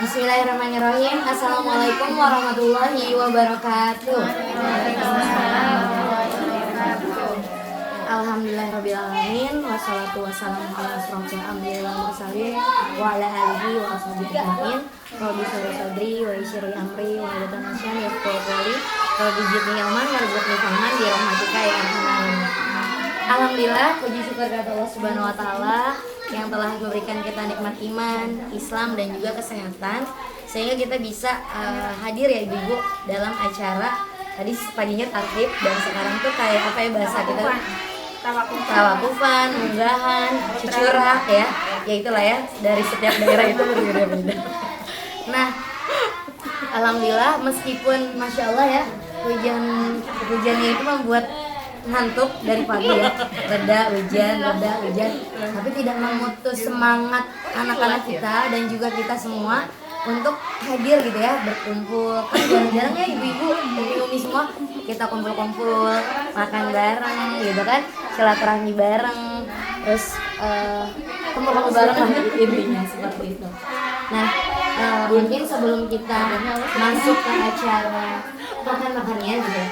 Bismillahirrahmanirrahim. Assalamualaikum warahmatullahi wabarakatuh. Alhamdulillahirrabbilalamin. Wassalatu wassalamu ala asrofil anbiya'i wal mursalin wa ala alihi wa ashabihi ajmain. Rabbi shrah sadri wa yassir li amri wa hlul 'uqdatam min lisani yafqahu qawli. Rabbi zidni ilman warzuqni fahman bi rahmatika ya arhamar rahimin. Alhamdulillah, puji syukur kepada Allah Subhanahu wa taala yang telah memberikan kita nikmat iman, Islam dan juga kesehatan sehingga kita bisa hadir ya Ibu dalam acara tadi paginya tarhib dan sekarang tuh kayak apa ya bahasa kita tawakufan, unggahan, cucurak ya itulah ya dari setiap daerah itu berbeda-beda. Nah, alhamdulillah meskipun masya Allah ya hujannya itu membuat ngantuk dari pagi ya, reda hujan, tapi tidak memutus semangat anak-anak kita dan juga kita semua untuk hadir gitu ya, berkumpul. Kan jarang-jarang ya ibu-ibu, umi semua kita kumpul-kumpul, makan bareng gitu kan, silaturahmi bareng, terus kumpul-kumpul bareng lah intinya seperti itu. Nah, mungkin sebelum kita masuk ke acara makan-makannya gitu ya,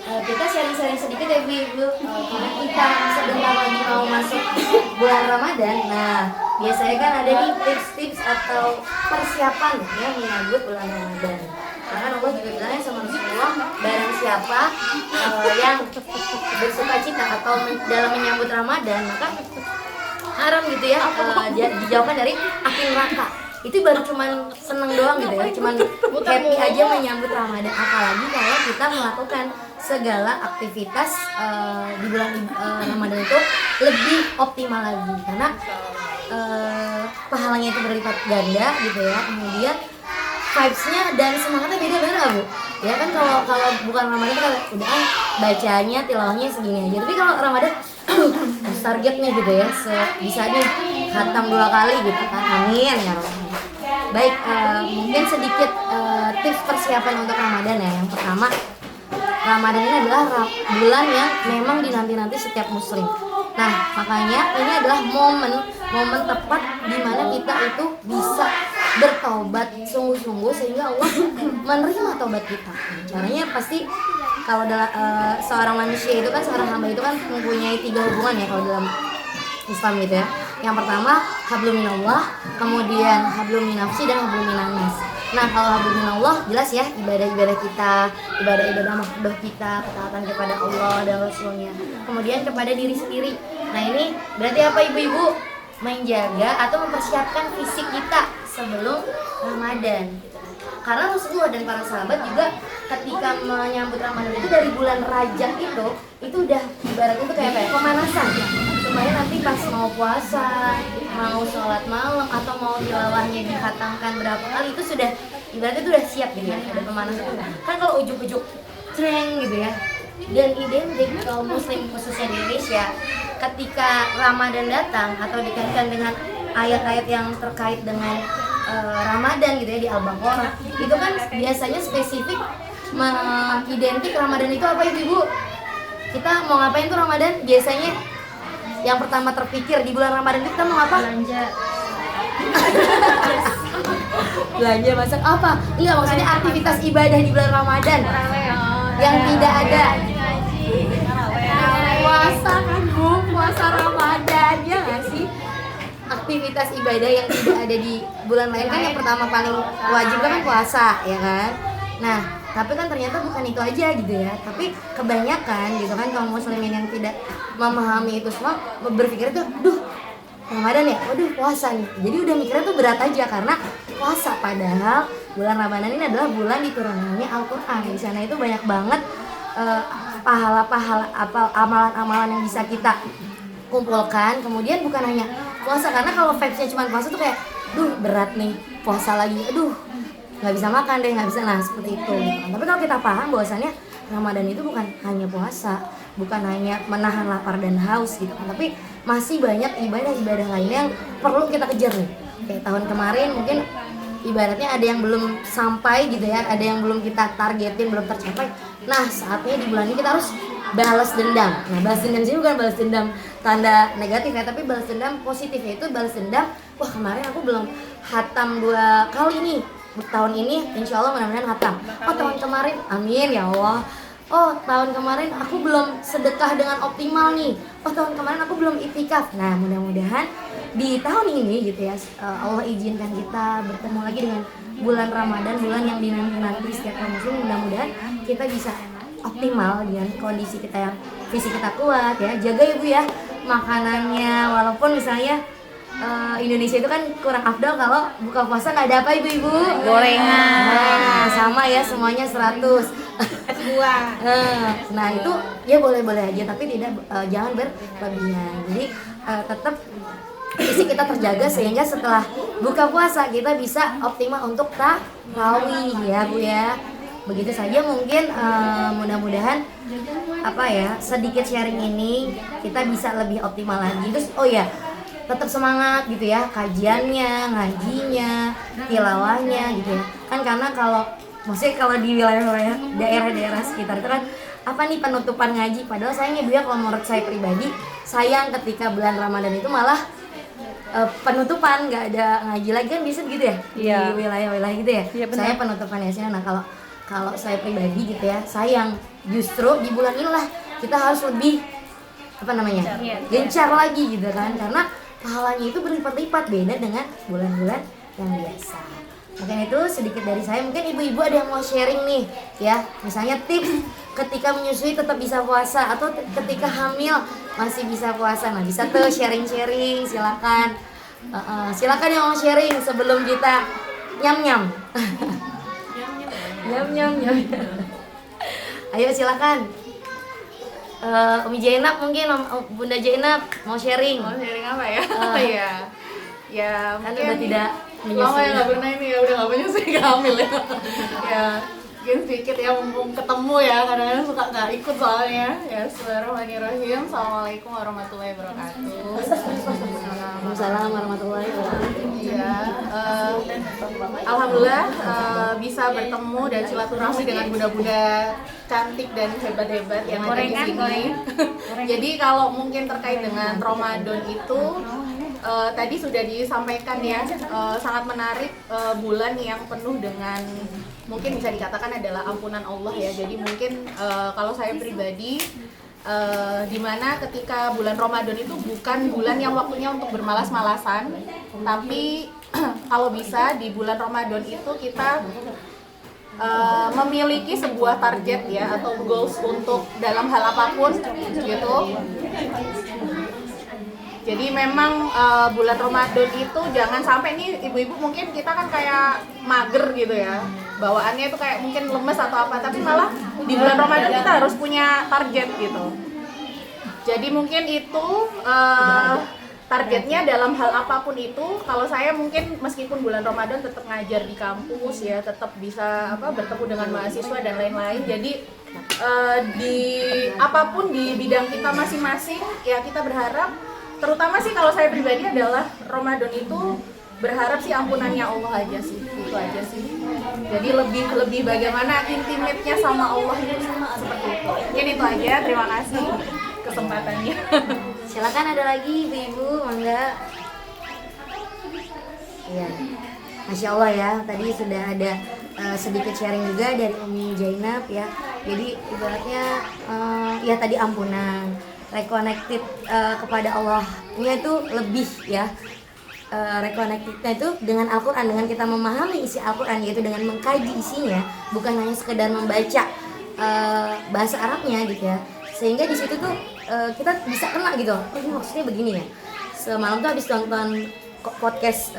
kita sharing-sharing sedikit ya ibu, karena kita sebentar lagi mau masuk bulan Ramadan. Nah, biasanya kan ada nih tips-tips atau persiapan ya menyambut bulan Ramadan. Karena Allah juga bilangnya sama Rasulullah, barang siapa yang bersuka cita atau dalam menyambut Ramadan, maka haram gitu ya dijauhkan dari api neraka. Itu baru cuman seneng doang gitu ya, cuman happy aja menyambut Ramadan. Apalagi kalau kita melakukan segala aktivitas di bulan Ramadan itu lebih optimal lagi karena pahalanya itu berlipat ganda gitu ya. Kemudian vibes-nya dan semangatnya beda-beda Bu. Ya kan kalau bukan Ramadan kita udah bacanya tilawahnya segini aja. Tapi kalau Ramadan targetnya gitu ya, bisa nih khatam 2 kali gitu kan. Amin ya Allah. Baik, mungkin sedikit tips persiapan untuk Ramadan ya. Yang pertama, Ramadan ini adalah bulan yang memang dinanti-nanti setiap muslim. Nah, makanya ini adalah momen tepat di mana kita itu bisa bertaubat sungguh-sungguh sehingga Allah menerima taubat kita. Caranya pasti kalau seorang manusia itu kan, seorang hamba itu kan mempunyai 3 hubungan ya kalau dalam Islam gitu ya. Yang pertama hablum minallah, kemudian hablum minafsi dan hablum minannas. Nah, kalau hablum minallah jelas ya ibadah-ibadah kita, ibadah-ibadah makruh kita, ketaatan kepada Allah dan Rasulnya. Kemudian kepada diri sendiri. Nah, ini berarti apa ibu-ibu? Menjaga atau mempersiapkan fisik kita sebelum Ramadan. Karena Rasulullah dan para sahabat juga ketika menyambut Ramadan itu dari bulan Rajab itu udah ibaratnya itu kayak apa ya? Pemanasan supaya nanti pas mau puasa, mau sholat malam atau mau tilawahnya dikhatamkan berapa kali itu sudah ibaratnya itu udah siap gitu ya, ada pemanasan. Kan kalau ujuk-ujuk treng gitu ya, dan identik kaum muslim khususnya di Indonesia ketika Ramadan datang atau dikaitkan dengan ayat-ayat yang terkait dengan Ramadan gitu ya di Al-Baqarah, itu kan biasanya spesifik identik Ramadan itu apa ibu? Kita mau ngapain tuh Ramadan? Biasanya yang pertama terpikir di bulan Ramadan itu kita mau apa? Belanja masak apa? Enggak, maksudnya aktivitas ibadah di bulan Ramadan yang tidak ada puasa kan Bu, puasa Ramadan ya nggak sih? Aktivitas ibadah yang tidak ada di bulan lain kan yang pertama paling wajib kan puasa ya kan. Nah, tapi kan ternyata bukan itu aja gitu ya. Tapi kebanyakan gitu kan kaum muslimin yang tidak memahami itu semua berpikir tuh, duh Ramadan ya, waduh puasa nih. Jadi udah mikirnya tuh berat aja karena puasa, padahal bulan Ramadan ini adalah bulan diturunkannya Al-Qur'an. Di sana itu banyak banget pahala-pahala amalan-amalan yang bisa kita kumpulkan. Kemudian bukan hanya puasa, karena kalau vibes-nya cuma puasa tuh kayak duh berat nih puasa lagi, aduh nggak bisa makan deh, nggak bisa, nah seperti itu gitu kan. Tapi kalau kita paham bahwasannya Ramadan itu bukan hanya puasa, bukan hanya menahan lapar dan haus gitu kan, tapi masih banyak ibadah-ibadah lain yang perlu kita kejar nih. Kayak tahun kemarin mungkin ibaratnya ada yang belum sampai gitu ya, ada yang belum kita targetin, belum tercapai. Nah, saatnya di bulan ini kita harus balas dendam. Nah, balas dendam sini bukan balas dendam tanda negatif ya, tapi balas dendam positif, yaitu balas dendam, wah kemarin aku belum hatam 2 kali nih, tahun ini insya Allah mudah-mudahan khatam. Oh tahun kemarin, amin ya Allah. Oh tahun kemarin aku belum sedekah dengan optimal nih. Oh tahun kemarin aku belum itikaf. Nah mudah-mudahan di tahun ini gitu ya, Allah izinkan kita bertemu lagi dengan bulan Ramadan, bulan yang dinanti-nanti setiap kaum muslim. Mudah-mudahan kita bisa optimal dengan kondisi kita yang fisik kita kuat ya. Jaga ibu ya makanannya, walaupun misalnya Indonesia itu kan kurang afdal kalau buka puasa nggak ada apa ibu-ibu? Gorengan. Nah, sama ya semuanya 100. Nah itu ya boleh-boleh aja, tapi tidak jangan berlebihan. Jadi tetap fisik kita terjaga sehingga setelah buka puasa kita bisa optimal untuk tarawih ya bu ya. Begitu saja mungkin mudah-mudahan sedikit sharing ini kita bisa lebih optimal lagi. Terus tetap semangat gitu ya, kajiannya, ngajinya, tilawahnya gitu ya. Kan karena kalau di wilayah-wilayah daerah-daerah sekitar itu kan apa nih penutupan ngaji, padahal sayangnya Bu ya kalau menurut saya pribadi, sayang ketika bulan Ramadan itu malah penutupan, nggak ada ngaji lagi kan bisa begitu ya? Iya. Di wilayah-wilayah gitu ya. Iya, benar. Saya penutupan Yasin. Nah, kalau saya pribadi gitu ya, sayang justru di bulan inilah kita harus lebih gencar lagi gitu kan, karena pahalanya itu berlipat-lipat beda dengan bulan-bulan yang biasa. Mungkin itu sedikit dari saya. Mungkin ibu-ibu ada yang mau sharing nih ya, misalnya tips ketika menyusui tetap bisa puasa atau ketika hamil masih bisa puasa. Nah bisa tuh sharing-sharing, silakan. Silakan yang mau sharing sebelum kita nyam-nyam. Nyam-nyam. Ayo silakan. Umi Jainab mungkin, Bunda Jainab mau sharing. Mau sharing apa ya? Ya Kan mungkin udah tidak menyusui. lama ya nggak pernah ini ya, udah nggak menyusui, nggak hamil ya. Ya mungkin sedikit ya, mumpung ketemu ya, kadang-kadang suka nggak ikut soalnya. Ya bismillahirrahmanirrahim. Assalamualaikum warahmatullahi wabarakatuh. Waalaikumsalam warahmatullahi wabarakatuh. Iya, alhamdulillah bisa bertemu dan silaturahmi dengan bunda-bunda cantik dan hebat-hebat yang ada di sini. Jadi kalau mungkin terkait dengan Ramadan itu tadi sudah disampaikan ya, sangat menarik, bulan yang penuh dengan mungkin bisa dikatakan adalah ampunan Allah ya. Jadi mungkin kalau saya pribadi dimana ketika bulan Ramadan itu bukan bulan yang waktunya untuk bermalas-malasan, tapi kalau bisa di bulan Ramadan itu kita memiliki sebuah target ya atau goals untuk dalam hal apapun gitu. Jadi memang bulan Ramadan itu jangan sampai nih ibu-ibu, mungkin kita kan kayak mager gitu ya, bawaannya itu kayak mungkin lemes atau apa, tapi malah di bulan Ramadan kita harus punya target gitu. Jadi mungkin itu targetnya dalam hal apapun itu. Kalau saya mungkin meskipun bulan Ramadan tetap ngajar di kampus ya, tetap bisa bertemu dengan mahasiswa dan lain-lain. Jadi di apapun di bidang kita masing-masing ya, kita berharap, terutama sih kalau saya pribadi adalah Ramadan itu berharap sih ampunannya Allah aja sih, itu aja sih. Jadi lebih bagaimana intimate-nya sama Allah itu seperti itu. Mungkin itu aja, terima kasih kesempatannya. Silakan ada lagi ibu-ibu, mangga. Iya, Masya Allah ya, tadi sudah ada sedikit sharing juga dari Umi Jainab ya. Jadi ibaratnya ya tadi ampunan, reconnected kepada Allahnya itu lebih ya. Reconnectednya itu dengan Al-Quran, dengan kita memahami isi Al-Quran, yaitu dengan mengkaji isinya, bukan hanya sekedar membaca bahasa Arabnya gitu ya. Sehingga di situ tuh kita bisa kena gitu, oh ini maksudnya begini ya. Semalam tuh habis nonton podcast